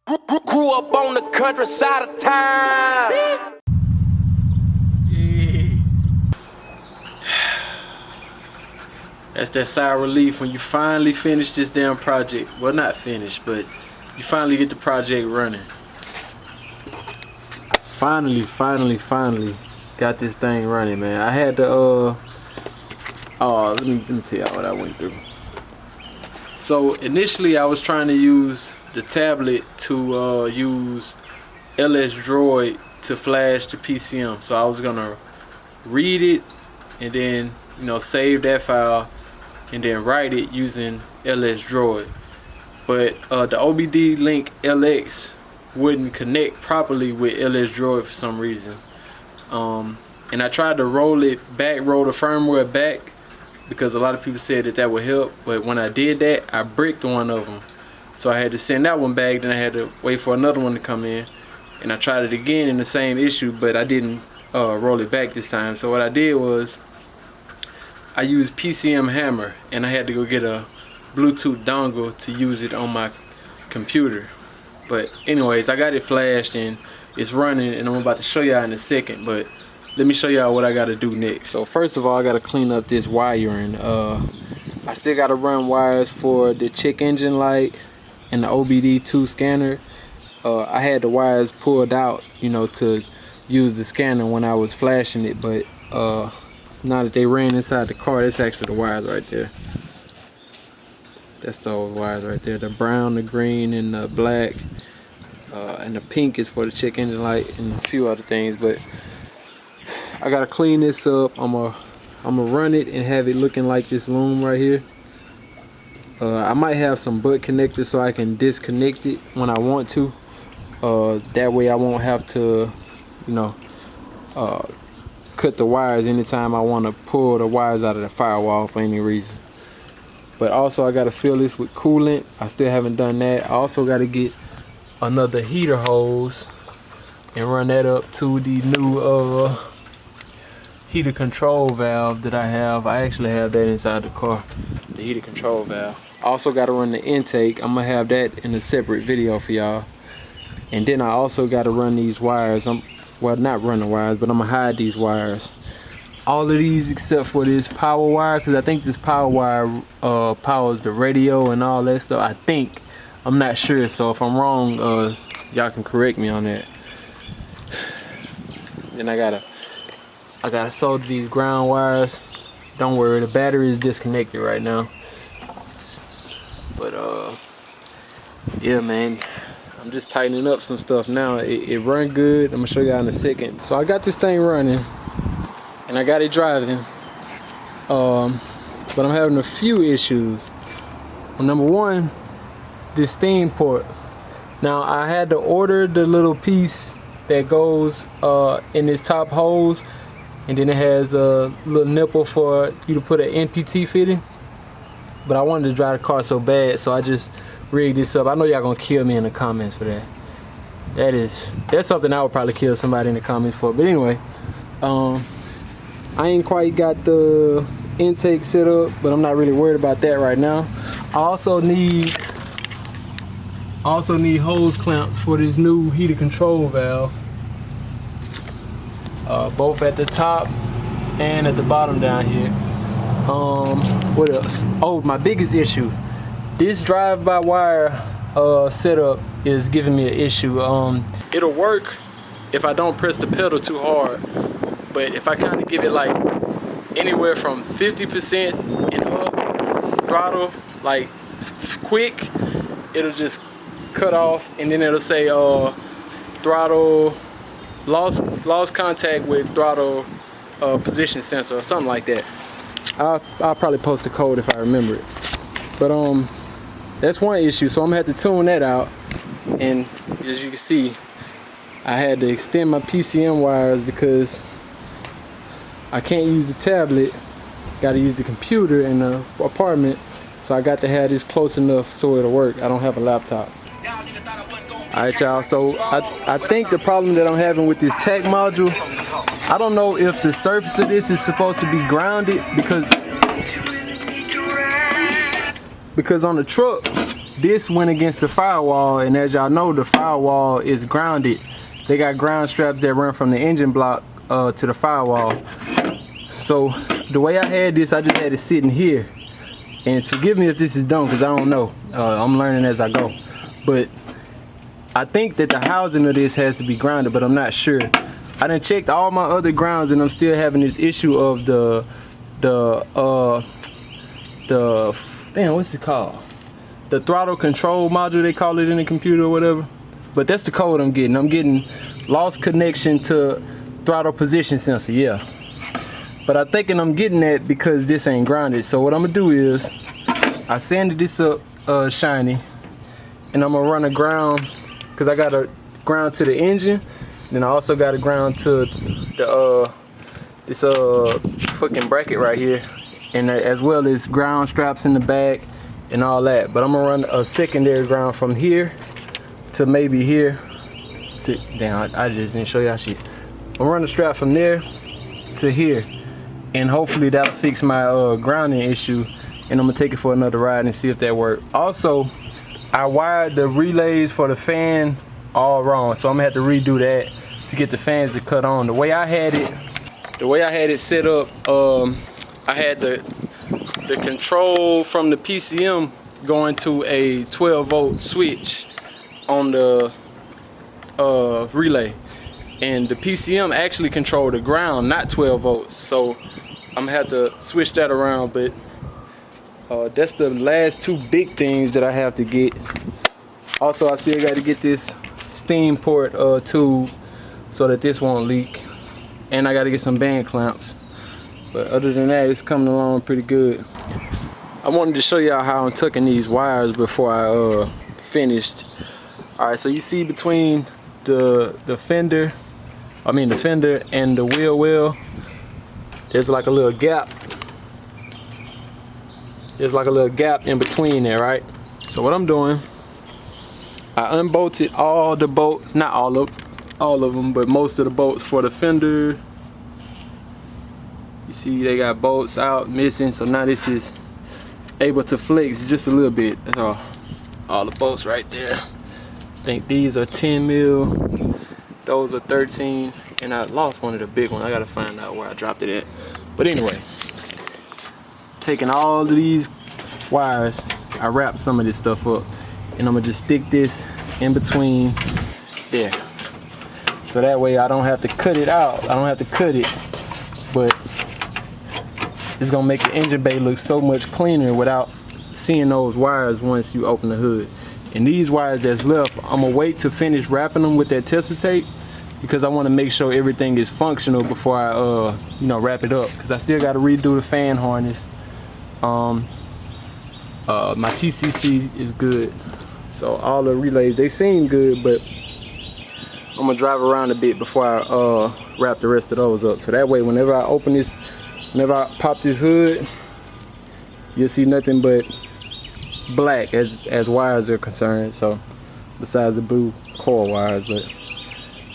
Grew up on the countryside of town. Yeah. That's that sigh of relief when you finally finish this damn project. Well, not finished, but you finally get the project running. Finally got this thing running, man. I had to let me tell y'all what I went through. So initially I was trying to use the tablet to use LS Droid to flash the PCM. So I was gonna read it and then, you know, save that file and then write it using LS Droid. But the OBD Link LX wouldn't connect properly with LS Droid for some reason. And I tried to roll the firmware back, because a lot of people said that would help, but when I did that, I bricked one of them. So I had to send that one back, then I had to wait for another one to come in, and I tried it again in the same issue, but I didn't roll it back this time. So what I did was I used PCM Hammer, and I had to go get a Bluetooth dongle to use it on my computer. But anyways, I got it flashed and it's running, and I'm about to show y'all in a second, but let me show y'all what I gotta do next. So first of all, I gotta clean up this wiring. I still gotta run wires for the check engine light and the OBD2 scanner. I had the wires pulled out, you know, to use the scanner when I was flashing it, but now that they ran inside the car, that's actually the wires right there. That's those wires right there, the brown, the green, and the black, and the pink is for the check engine light and a few other things. But I gotta clean this up. I'm gonna run it and have it looking like this loom right here. I might have some butt connectors so I can disconnect it when I want to. That way I won't have to, you know, cut the wires anytime I want to pull the wires out of the firewall for any reason. But also I gotta fill this with coolant. I still haven't done that. I also gotta get another heater hose and run that up to the new heater control valve that I have. I actually have that inside the car, the heater control valve. Also got to run the intake. I'm gonna have that in a separate video for y'all. And then I also got to run these wires. Well, not run the wires, but I'm gonna hide these wires. All of these except for this power wire, because I think this power wire powers the radio and all that stuff. I think. I'm not sure, so if I'm wrong, y'all can correct me on that. Then I gotta solder these ground wires. Don't worry, the battery is disconnected right now. But yeah, man, I'm just tightening up some stuff now. It run good. I'm gonna show y'all in a second. So I got this thing running and I got it driving, but I'm having a few issues. Well, number one, this steam port. Now I had to order the little piece that goes in this top hose, and then it has a little nipple for you to put an NPT fitting. But I wanted to drive the car so bad, so I just rigged this up. I know y'all gonna kill me in the comments for that. That's something I would probably kill somebody in the comments for. But anyway, I ain't quite got the intake set up, but I'm not really worried about that right now. I also need hose clamps for this new heater control valve, both at the top and at the bottom down here. What else? Oh, my biggest issue, this drive-by-wire setup is giving me an issue. It'll work if I don't press the pedal too hard, but if I kind of give it like anywhere from 50% and up throttle, like quick, it'll just cut off, and then it'll say throttle lost contact with throttle position sensor or something like that. I'll probably post the code if I remember it. But that's one issue, so I'm gonna have to tune that out. And as you can see, I had to extend my PCM wires because I can't use the tablet. Got to use the computer in the apartment, so I got to have this close enough so it'll work. I don't have a laptop. Alright y'all, so I think the problem that I'm having with this tech module, I don't know if the surface of this is supposed to be grounded, because on the truck this went against the firewall, and as y'all know, the firewall is grounded. They got ground straps that run from the engine block to the firewall. So the way I had this, I just had it sitting here. And forgive me if this is dumb, because I don't know. I'm learning as I go. But I think that the housing of this has to be grounded, but I'm not sure. I done checked all my other grounds, and I'm still having this issue of the damn, what's it called? The throttle control module, they call it in the computer or whatever. But that's the code I'm getting. I'm getting lost connection to throttle position sensor, yeah. But I'm thinking I'm getting that because this ain't grounded. So what I'm gonna do is, I sanded this up shiny, and I'm gonna run a ground, because I got a ground to the engine, then I also got a ground to the this fucking bracket right here, and as well as ground straps in the back and all that. But I'm gonna run a secondary ground from here to maybe here. Damn, I just didn't show y'all shit. I'm gonna run the strap from there to here, and hopefully that'll fix my grounding issue, and I'm gonna take it for another ride and see if that works. Also, I wired the relays for the fan all wrong, so I'm gonna have to redo that to get the fans to cut on. The way I had it set up, I had the control from the PCM going to a 12-volt switch on the relay, and the PCM actually controlled the ground, not 12 volts. So I'm gonna have to switch that around, but that's the last two big things that I have to get. Also, I still got to get this steam port tube so that this won't leak, and I got to get some band clamps. But other than that, it's coming along pretty good. I wanted to show y'all how I'm tucking these wires before I finished. All right, so you see between the fender and the wheel well, there's like a little gap. There's like a little gap in between there, right? So what I'm doing, I unbolted all the bolts, not all of them, but most of the bolts for the fender. You see they got bolts out missing, so now this is able to flex just a little bit. That's all the bolts right there. I think these are 10 mil, those are 13, and I lost one of the big ones. I gotta find out where I dropped it at. But anyway, taking all of these wires, I wrap some of this stuff up, and I'm gonna just stick this in between there. So that way I don't have to cut it out. I don't have to cut it, but it's gonna make the engine bay look so much cleaner without seeing those wires once you open the hood. And these wires that's left, I'm gonna wait to finish wrapping them with that tester tape, because I want to make sure everything is functional before I wrap it up, because I still got to redo the fan harness. My TCC is good, so all the relays, they seem good, but I'm gonna drive around a bit before I wrap the rest of those up, so that way whenever I open this, whenever I pop this hood, you'll see nothing but black as wires are concerned. So besides the blue core wires, but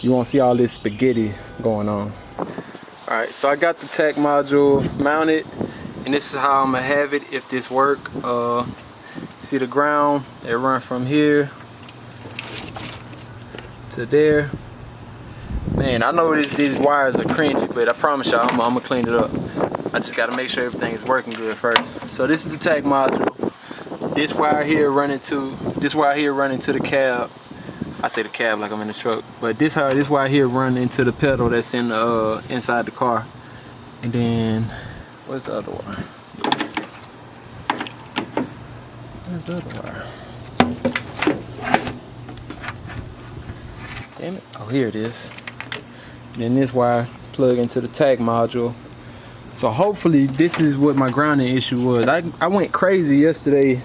you won't see all this spaghetti going on. All right, so I got the tach module mounted, and this is how I'm gonna have it if this work. See the ground, they run from here to there. Man, I know these wires are cringy, but I promise y'all I'm gonna clean it up. I just gotta make sure everything is working good first. So this is the tach module. This wire here running to the cab. I say the cab like I'm in the truck, but this wire here run into the pedal that's in the inside the car. And then where's the other wire? Where's the other wire? Damn it! Oh, here it is. Then this wire plug into the tach module. So hopefully this is what my grounding issue was. I went crazy yesterday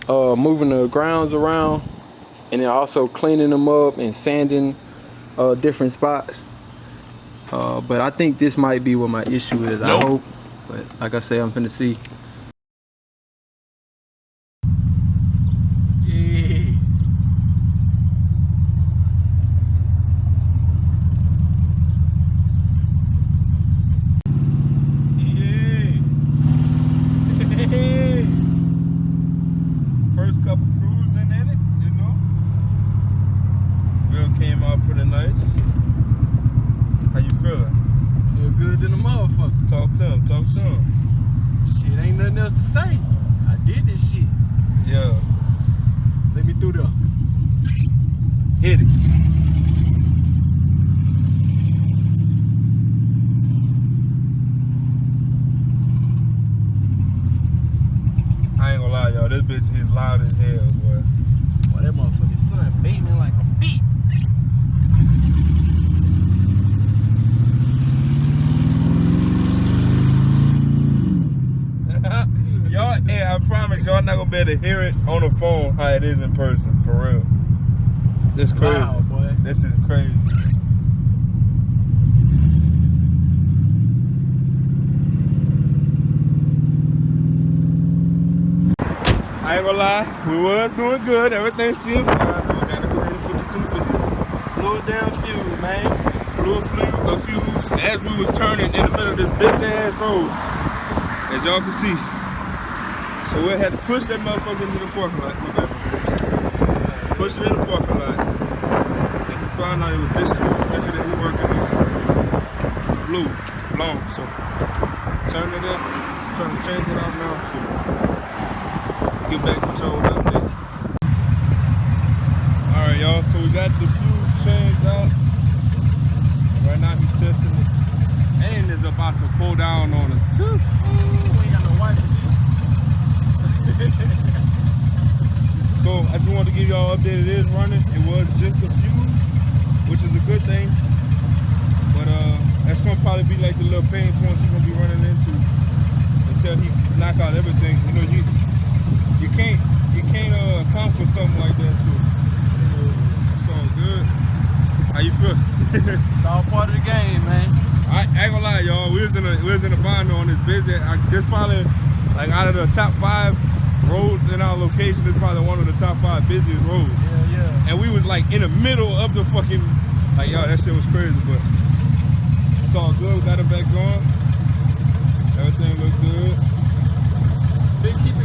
moving the grounds around, and then also cleaning them up and sanding different spots. But I think this might be what my issue is. I hope. But like I say, I'm finna see. First couple cruises. grill came out pretty nice. How you feeling? Feel good than a motherfucker. Talk to him, talk to him. Shit, ain't nothing else to say. I did this shit. Yeah. Let me through there. Hit it. I ain't gonna lie, y'all. This bitch is loud as hell, boy. Boy, that motherfucking sun beaming like a beat. Y'all, hey, I promise y'all not gonna be able to hear it on the phone how it is in person, for real. This crazy. Wow, boy. This is crazy. I ain't gonna lie, we was doing good. Everything seemed fine. We gotta go ahead and put this in the video. Blew a damn fuse, man. Blew a fuse as we was turning in the middle of this busy ass road, as y'all can see. So we had to push that motherfucker into the parking lot. Push it in the parking lot. And we found out it was this fuse that we working on. Blue, long. So turn it up, trying to change it out now. So get back control up there. Alright, y'all, so we got the fuse changed out. Right now he's testing it. And is about to pull down on us. Ooh, we ain't got no wife. So I just wanted to give y'all an update. It is running. It was just a fuse, which is a good thing. But that's gonna probably be like the little pain points he's gonna be running into until he knock out everything. You know, you can't account for something like that too. It's all good. How you feel? It's all part of the game, man. I ain't gonna lie, y'all. We was in a bind on this busy. This probably like out of the top 5 roads in our location. This probably one of the top 5 busiest roads. Yeah. And we was like in the middle of the fucking like, yo, that shit was crazy, but it's all good. We got it back going. Everything looks good. Been keeping